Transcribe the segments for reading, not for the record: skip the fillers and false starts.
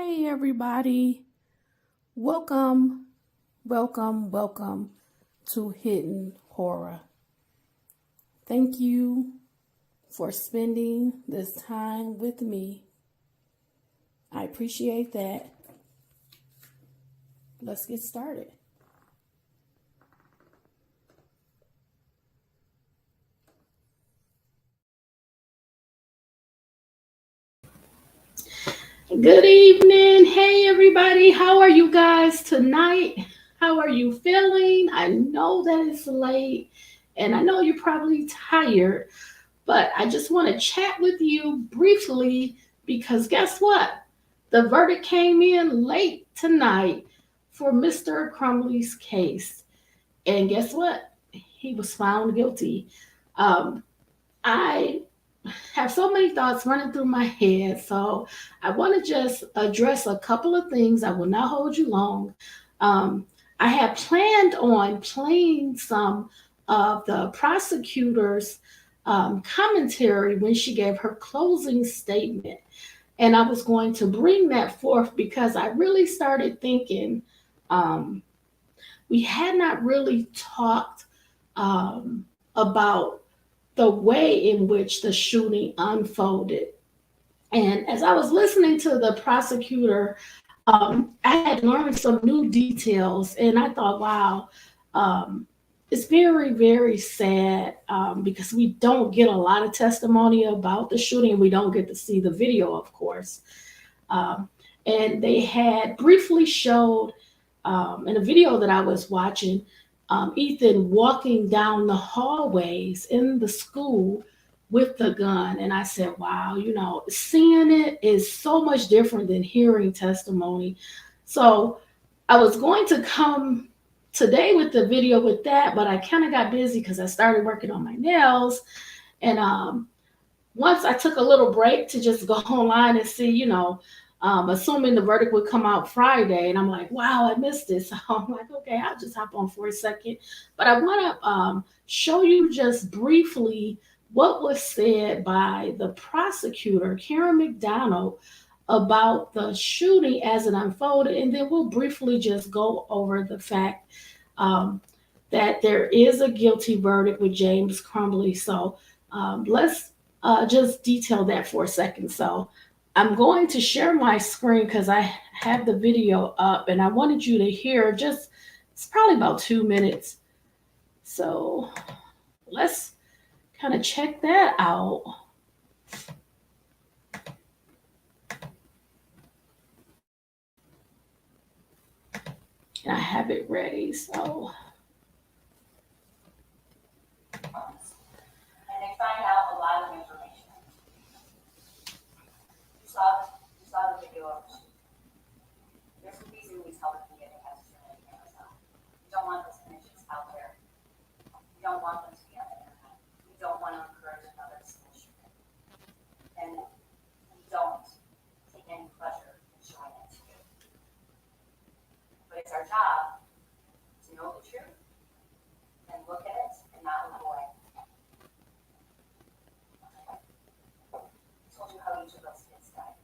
Hey everybody, welcome, welcome to Hidden Horror. Thank you for spending this time with me. I appreciate that. Let's get started. Good evening. Hey everybody, how are you guys tonight? How are you feeling? I know that it's late and I know you're probably tired, but I just want to chat with you briefly because guess what? The verdict came in late tonight for Mr. Crumbley's case. And guess what? He was found guilty. I have so many thoughts running through my head. So I want to just address a couple of things. I will not hold you long. Um, I had planned on playing some of the prosecutor's commentary when she gave her closing statement. And I was going to bring that forth because I really started thinking we had not really talked about the way in which the shooting unfolded. And as I was listening to the prosecutor, I had learned some new details, and I thought, wow, it's very, very sad because we don't get a lot of testimony about the shooting, and we don't get to see the video, of course. Um, and they had briefly showed in a video that I was watching Ethan walking down the hallways in the school with the gun. And I said, wow, seeing it is so much different than hearing testimony. So I was going to come today with the video with that, but I kind of got busy because I started working on my nails. And once I took a little break to just go online and see, assuming the verdict would come out Friday, and I'm like, wow, I missed this. So I'm like, okay, I'll just hop on for a second. But I want to show you just briefly what was said by the prosecutor, Karen McDonald, about the shooting as it unfolded, and then we'll briefly just go over the fact that there is a guilty verdict with James Crumbley. So let's just detail that for a second. So I'm going to share my screen because I have the video up and I wanted you to hear it's probably about 2 minutes. So let's kind of check that out. And I have it ready, so. And they find out a lot of information. You saw the video of the shooting. There's a reason we tell the media they have to turn their cameras on. We don't want those images out there. We don't want them to be on the internet. We don't want to encourage another school shooting. And we don't take any pleasure in showing it to you. But it's our job to know the truth and look at it and not look away. Told you how each of those kids died.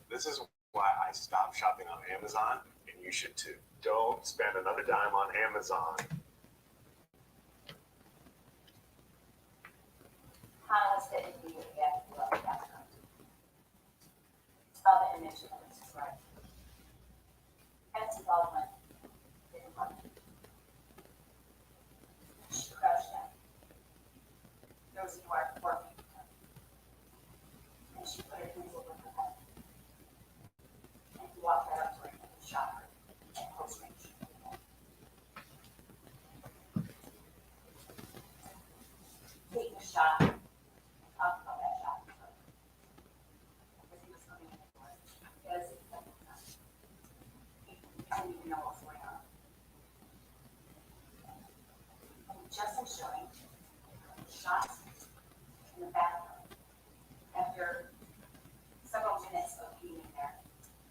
This is why I stopped shopping on Amazon, and you should too. Don't spend another dime on Amazon. Hana was hit immediately after he left the bathroom. Saw the image of his right. As involvement didn't run. She crouched down. There was a door working for her. And she put her hands over her head. And he walked right up to her and shot her at close range. Tate was shot. Talked about that shot with her. Because he was coming in the door. Because he didn't even know what was going on. And just in showing, shots in the bathroom. After several minutes of being in there,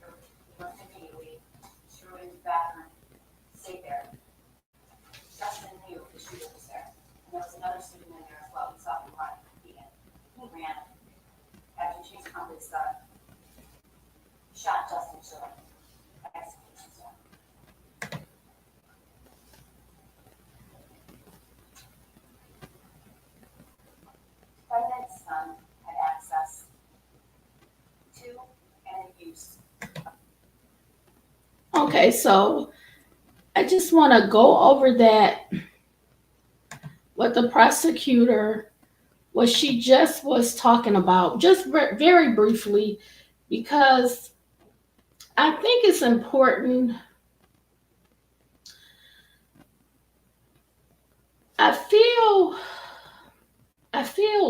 he went immediately, threw in the bathroom, stayed there. Justin knew the shooter was there. And there was another student in there as well. He saw him run. He ran. Okay, so I just want to go over that, what the prosecutor, what she just was talking about, just very briefly, because I think it's important. I feel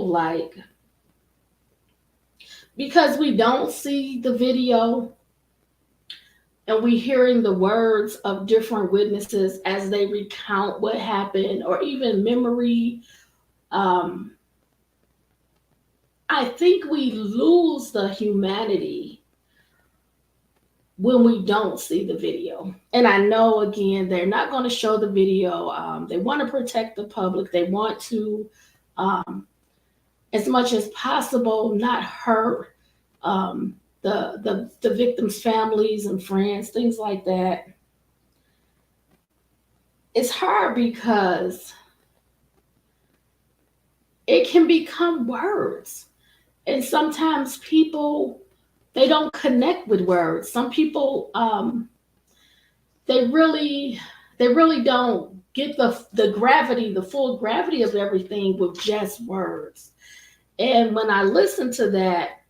like, because we don't see the video and we hearing the words of different witnesses as they recount what happened, or even memory, I think we lose the humanity when we don't see the video. And I know, again, they're not going to show the video. They want to protect the public. They want to, as much as possible, not hurt the victims' families and friends, things like that. It's hard because it can become words. And sometimes people, they don't connect with words. Some people, they really don't get the gravity, the full gravity of everything with just words. And when I listened to that,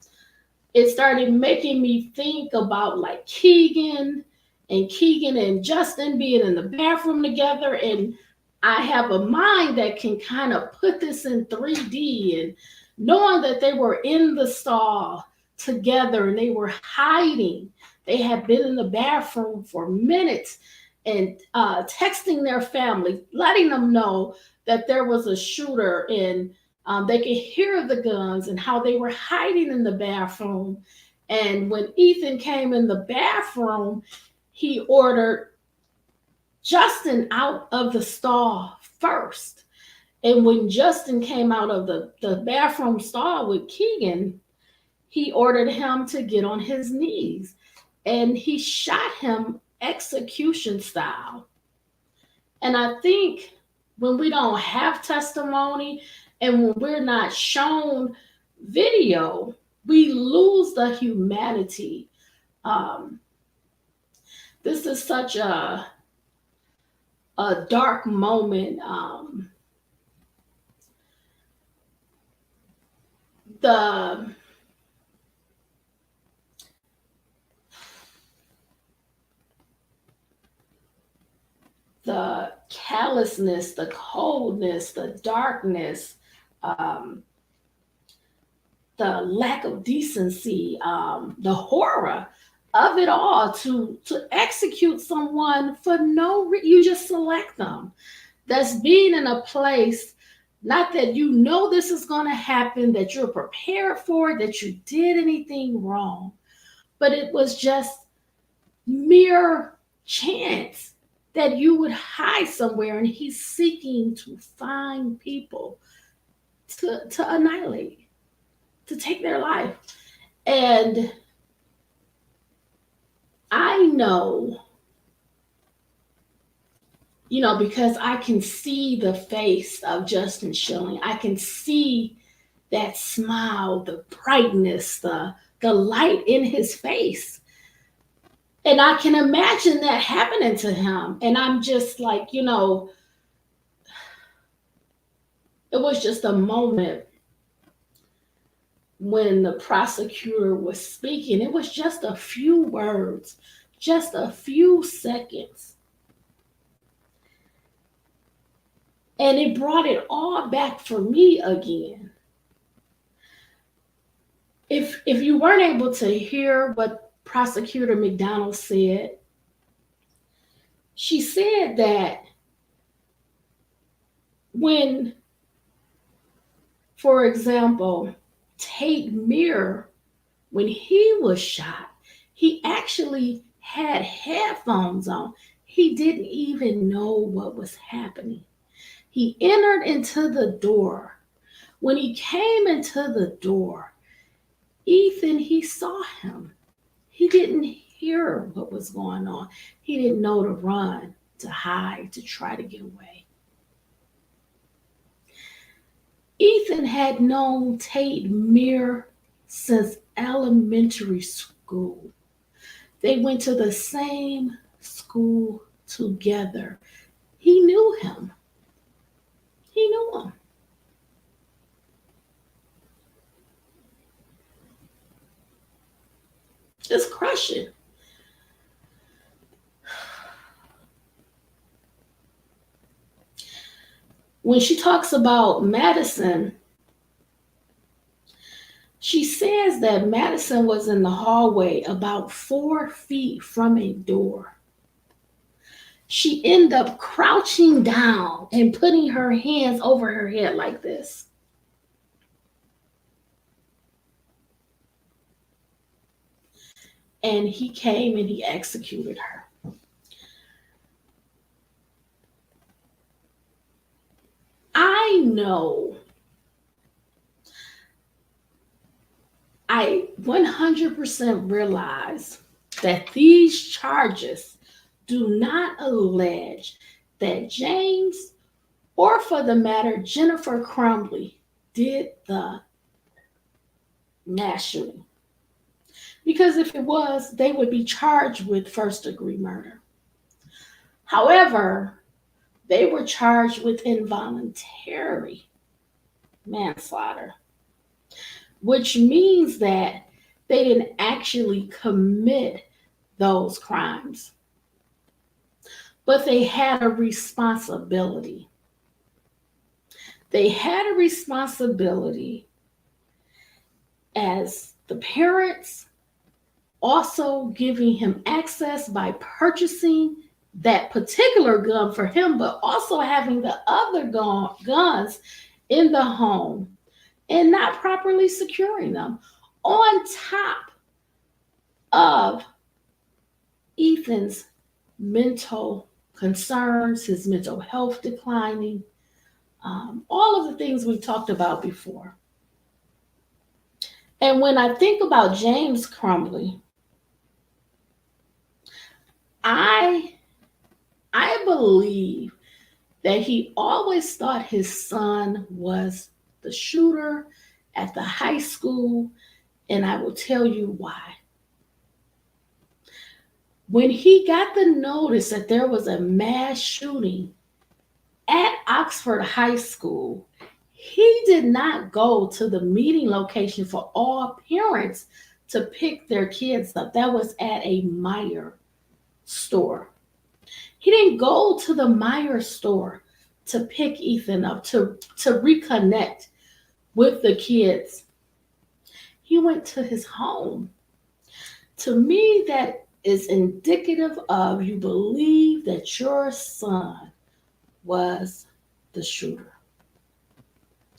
it started making me think about like Keegan and Justin being in the bathroom together. And I have a mind that can kind of put this in 3D, and knowing that they were in the stall together and they were hiding. They had been in the bathroom for minutes and texting their family, letting them know that there was a shooter, and they could hear the guns and how they were hiding in the bathroom. And when Ethan came in the bathroom, he ordered Justin out of the stall first. And when Justin came out of the bathroom stall with Keegan, he ordered him to get on his knees. And he shot him execution style. And I think when we don't have testimony and when we're not shown video, we lose the humanity. This is such a dark moment. The callousness, the coldness, the darkness, the lack of decency, the horror of it all, to execute someone for no reason. You just select them. That's being in a place, not that you know this is going to happen, that you're prepared for it, that you did anything wrong, but it was just mere chance that you would hide somewhere, and he's seeking to find people to annihilate, to take their life. And I know, because I can see the face of Justin Schilling. I can see that smile, the brightness, the light in his face. And I can imagine that happening to him. And I'm just like, it was just a moment when the prosecutor was speaking. It was just a few words, just a few seconds. And it brought it all back for me again. If you weren't able to hear what Prosecutor McDonald said, she said that when, for example, Tate Mirror, when he was shot, he actually had headphones on. He didn't even know what was happening. He entered into the door. When he came into the door, Ethan, he saw him. He didn't hear what was going on. He didn't know to run, to hide, to try to get away. Ethan had known Tate Mirror since elementary school. They went to the same school together. He knew him. He knew him. Just crushing. When she talks about Madisyn, she says that Madisyn was in the hallway about 4 feet from a door. She ended up crouching down and putting her hands over her head like this. And he came and he executed her. I know, I 100% realize that these charges do not allege that James, or for the matter, Jennifer Crumbley, did the mass shooting. Because if it was, they would be charged with first-degree murder. However, they were charged with involuntary manslaughter, which means that they didn't actually commit those crimes, but they had a responsibility. They had a responsibility as the parents, also giving him access by purchasing that particular gun for him, but also having the other guns in the home and not properly securing them, on top of Ethan's mental concerns, his mental health declining, all of the things we've talked about before. And when I think about James Crumbley, I believe that he always thought his son was the shooter at the high school, and I will tell you why. When he got the notice that there was a mass shooting at Oxford High School, he did not go to the meeting location for all parents to pick their kids up. That was at a Meijer store. He didn't go to the Meijer store to pick Ethan up, to reconnect with the kids. He went to his home. To me, that is indicative of you believe that your son was the shooter.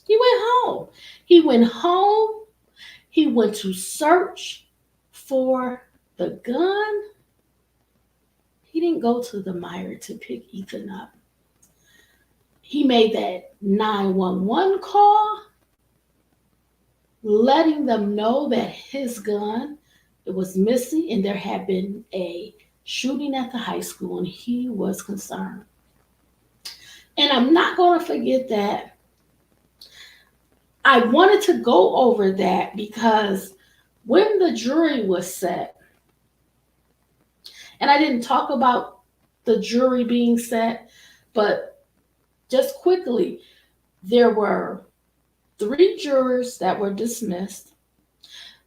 He went home. He went home. He went to search for the gun. He didn't go to the Meijer to pick Ethan up. He made that 911 call, letting them know that his gun, it was missing and there had been a shooting at the high school and he was concerned. And I'm not going to forget that. I wanted to go over that because when the jury was set, and I didn't talk about the jury being set, but just quickly, there were 3 jurors that were dismissed.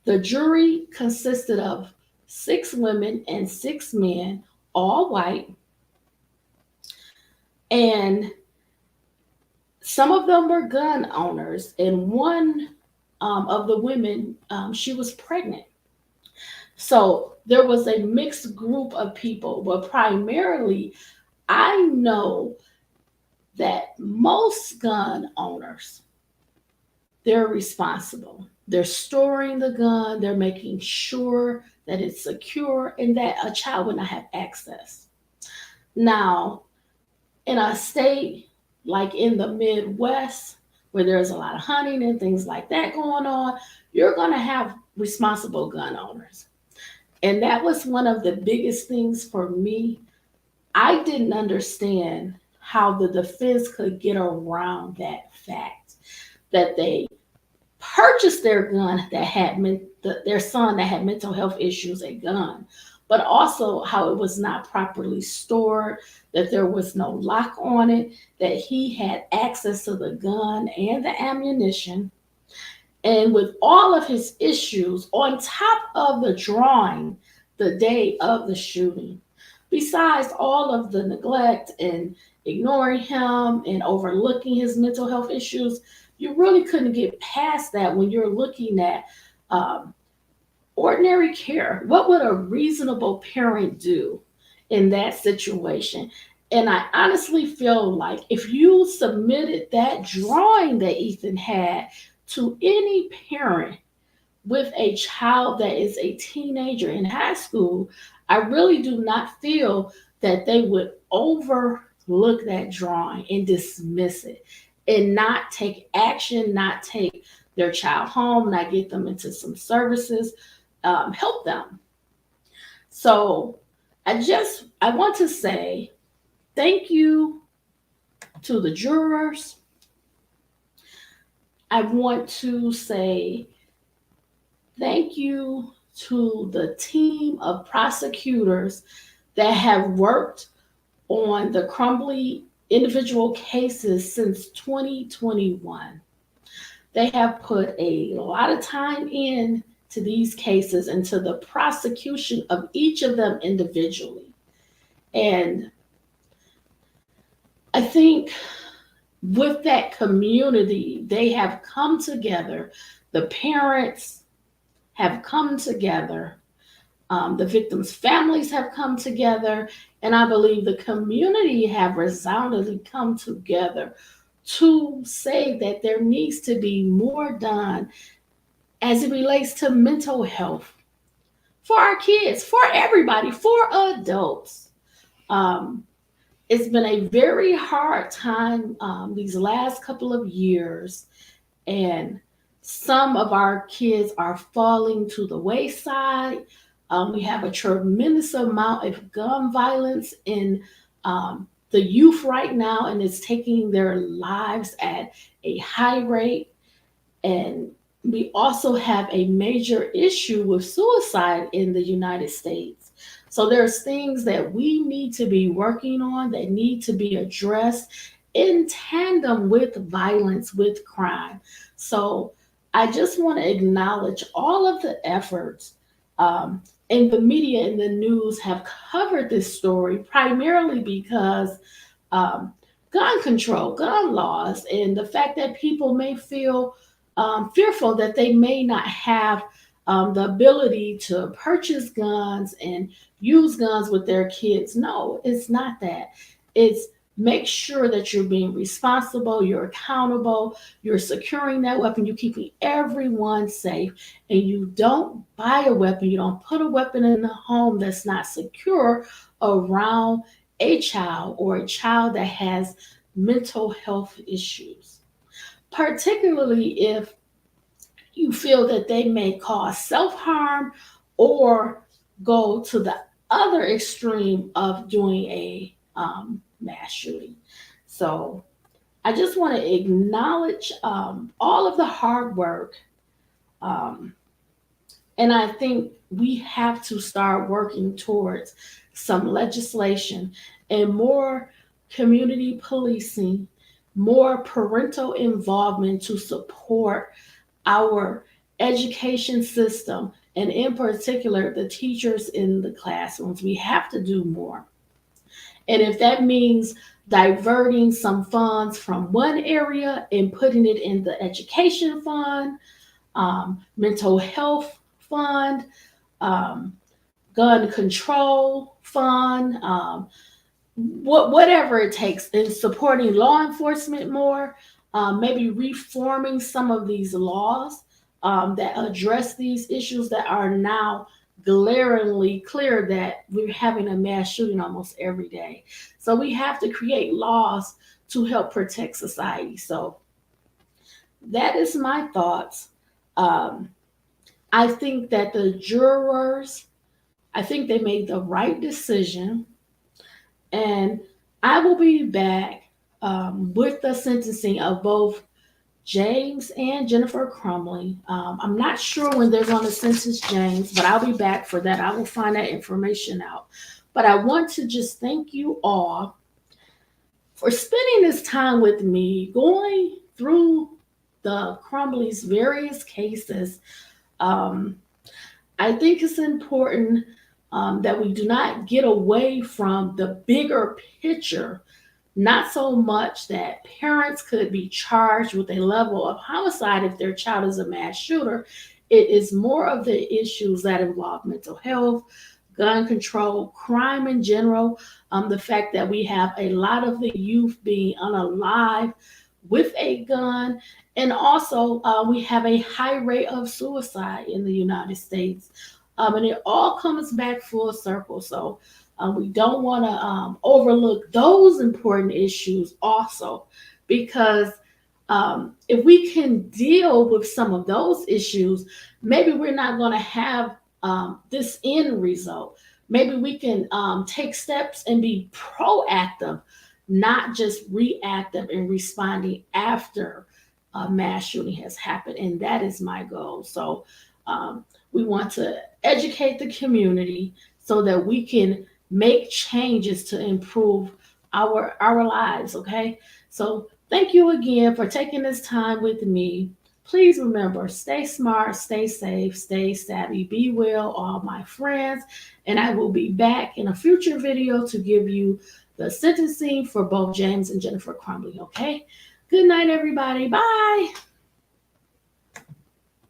The jury consisted of 6 women and 6 men, all white. And some of them were gun owners, and one of the women, she was pregnant. So there was a mixed group of people, but primarily I know that most gun owners, they're responsible. They're storing the gun, they're making sure that it's secure and that a child will not have access. Now, in a state like in the Midwest, where there's a lot of hunting and things like that going on, you're going to have responsible gun owners. And that was one of the biggest things for me. I didn't understand how the defense could get around that fact that they purchased their gun that had their son that had mental health issues, a gun, but also how it was not properly stored, that there was no lock on it, that he had access to the gun and the ammunition. And with all of his issues, on top of the drawing the day of the shooting, besides all of the neglect and ignoring him and overlooking his mental health issues, you really couldn't get past that when you're looking at um, ordinary care. What would a reasonable parent do in that situation? And I honestly feel like if you submitted that drawing that Ethan had to any parent with a child that is a teenager in high school, I really do not feel that they would overlook that drawing and dismiss it and not take action, not take their child home, not get them into some services, help them. So I want to say thank you to the jurors. I want to say thank you to the team of prosecutors that have worked on the Crumbley individual cases since 2021. They have put a lot of time in to these cases and to the prosecution of each of them individually. And I think with that community, they have come together. The parents have come together. The victims' families have come together. And I believe the community have resoundingly come together to say that there needs to be more done as it relates to mental health for our kids, for everybody, for adults. Um, it's been a very hard time these last couple of years, and some of our kids are falling to the wayside. We have a tremendous amount of gun violence in the youth right now, and it's taking their lives at a high rate. And we also have a major issue with suicide in the United States. So there's things that we need to be working on that need to be addressed in tandem with violence, with crime. So I just want to acknowledge all of the efforts. And the media and the news have covered this story primarily because um, gun control, gun laws, and the fact that people may feel fearful that they may not have the ability to purchase guns and use guns with their kids. No, it's not that. It's make sure that you're being responsible, you're accountable, you're securing that weapon, you're keeping everyone safe, and you don't buy a weapon, you don't put a weapon in the home that's not secure around a child or a child that has mental health issues, particularly if you feel that they may cause self-harm or go to the other extreme of doing a mass shooting. So I just want to acknowledge all of the hard work. Um, and I think we have to start working towards some legislation and more community policing, more parental involvement to support our education system, and in particular, the teachers in the classrooms. We have to do more. And if that means diverting some funds from one area and putting it in the education fund, mental health fund, um, gun control fund, whatever it takes, in supporting law enforcement more, maybe reforming some of these laws that address these issues that are now glaringly clear that we're having a mass shooting almost every day. So we have to create laws to help protect society. So that is my thoughts. Um, I think that the jurors, I think they made the right decision. And I will be back with the sentencing of both James and Jennifer Crumbley. I'm not sure when they're going to sentence James, but I'll be back for that. I will find that information out. But I want to just thank you all for spending this time with me, going through the Crumbley's various cases. I think it's important that we do not get away from the bigger picture. Not so much that parents could be charged with a level of homicide if their child is a mass shooter. It is more of the issues that involve mental health, gun control, crime in general, the fact that we have a lot of the youth being unalive with a gun, and also we have a high rate of suicide in the United States. And it all comes back full circle. So we don't want to overlook those important issues also, because if we can deal with some of those issues, maybe we're not going to have this end result. Maybe we can take steps and be proactive, not just reactive and responding after a mass shooting has happened. And that is my goal. So we want to educate the community so that we can make changes to improve our lives. Okay. So thank you again for taking this time with me. Please remember, stay smart, stay safe, stay savvy, be well, all my friends. And I will be back in a future video to give you the sentencing for both James and Jennifer Crumbley. Okay. Good night, everybody. Bye.